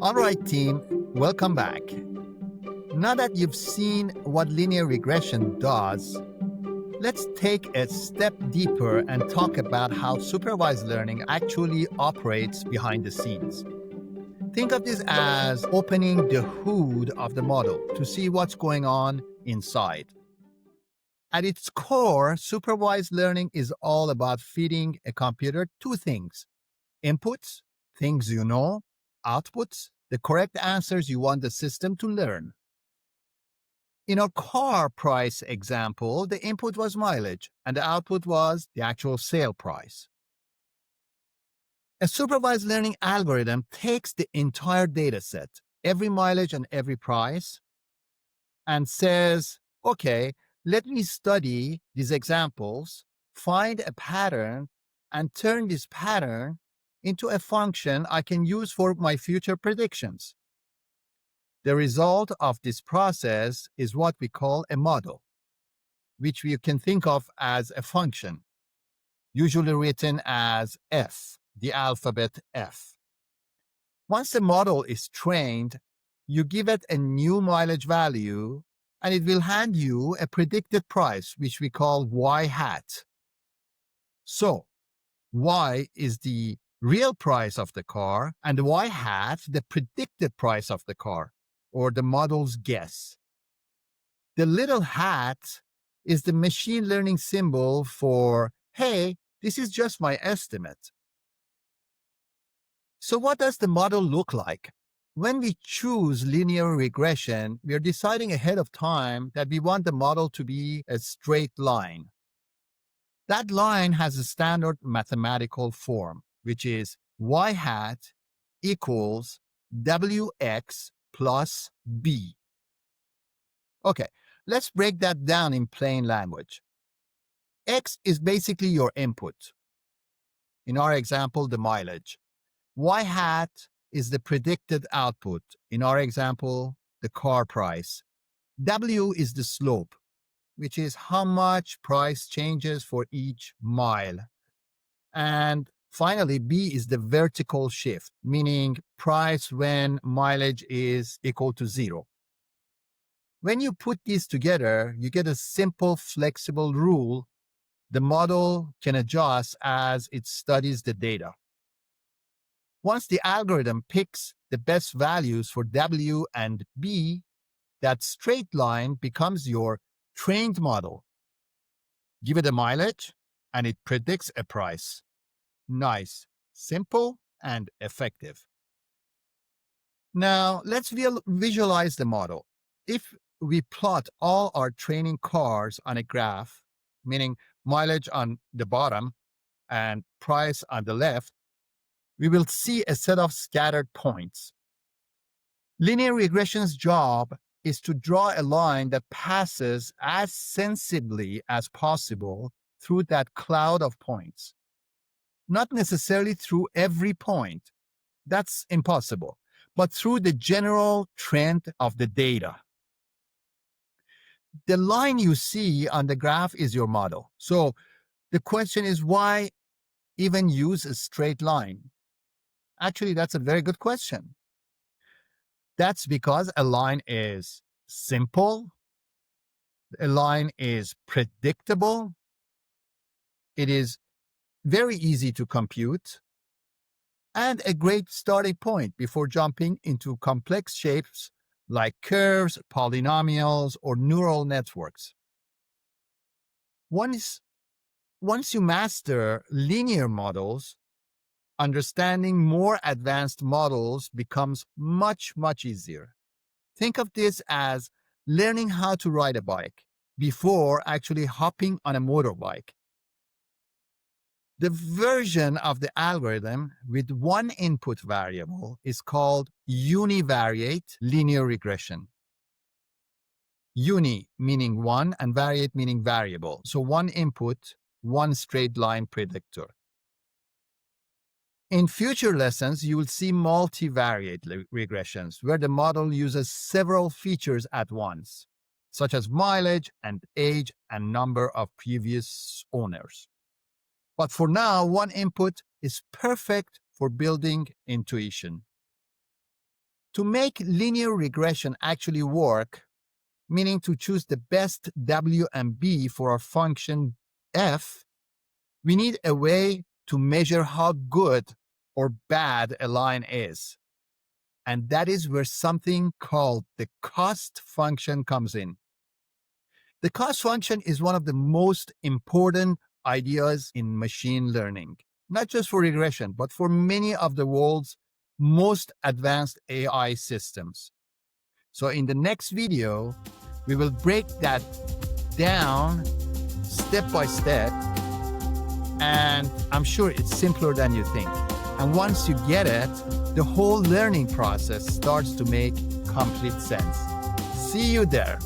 All right, team, welcome back. Now that you've seen what linear regression does, let's take a step deeper and talk about how supervised learning actually operates behind the scenes. Think of this as opening the hood of the model to see what's going on inside. At its core, supervised learning is all about feeding a computer two things: inputs, things you know; outputs, the correct answers you want the system to learn. In our car price example, the input was mileage and the output was the actual sale price. A supervised learning algorithm takes the entire data set, every mileage and every price, and says, okay, let me study these examples, find a pattern, and turn this pattern into a function I can use for my future predictions. The result of this process is what we call a model, which we can think of as a function, usually written as f, the alphabet F. Once the model is trained, you give it a new mileage value, and it will hand you a predicted price, which we call y hat. So, y is the real price of the car, and the y hat the predicted price of the car, or the model's guess. The little hat is the machine learning symbol for, hey, this is just my estimate. So what does the model look like? When we choose linear regression, we are deciding ahead of time that we want the model to be a straight line. That line has a standard mathematical form, which is y hat equals wx plus b. Okay, let's break that down in plain language. X is basically your input. In our example, the mileage. Y hat is the predicted output. In our example, the car price. W is the slope, which is how much price changes for each mile. And finally, B is the vertical shift, meaning price when mileage is equal to 0. When you put these together, you get a simple, flexible rule the model can adjust as it studies the data. Once the algorithm picks the best values for W and B, that straight line becomes your trained model. Give it a mileage, and it predicts a price. Nice, simple, and effective. Now, let's visualize the model. If we plot all our training cars on a graph, meaning mileage on the bottom and price on the left, we will see a set of scattered points. Linear regression's job is to draw a line that passes as sensibly as possible through that cloud of points. Not necessarily through every point, that's impossible, but through the general trend of the data. The line you see on the graph is your model. So the question is, why even use a straight line? Actually, that's a very good question. That's because a line is simple, a line is predictable, it is very easy to compute, and a great starting point before jumping into complex shapes like curves, polynomials, or neural networks. Once you master linear models, understanding more advanced models becomes much, much easier. Think of this as learning how to ride a bike before actually hopping on a motorbike. The version of the algorithm with one input variable is called univariate linear regression. Uni meaning one and variate meaning variable. So one input, one straight line predictor. In future lessons, you will see multivariate regressions where the model uses several features at once, such as mileage and age and number of previous owners. But for now, one input is perfect for building intuition. To make linear regression actually work, meaning to choose the best W and B for our function f, we need a way to measure how good or bad a line is. And that is where something called the cost function comes in. The cost function is one of the most important ideas in machine learning, not just for regression, but for many of the world's most advanced AI systems. So in the next video, we will break that down step by step, and I'm sure it's simpler than you think. And once you get it, the whole learning process starts to make complete sense. See you there.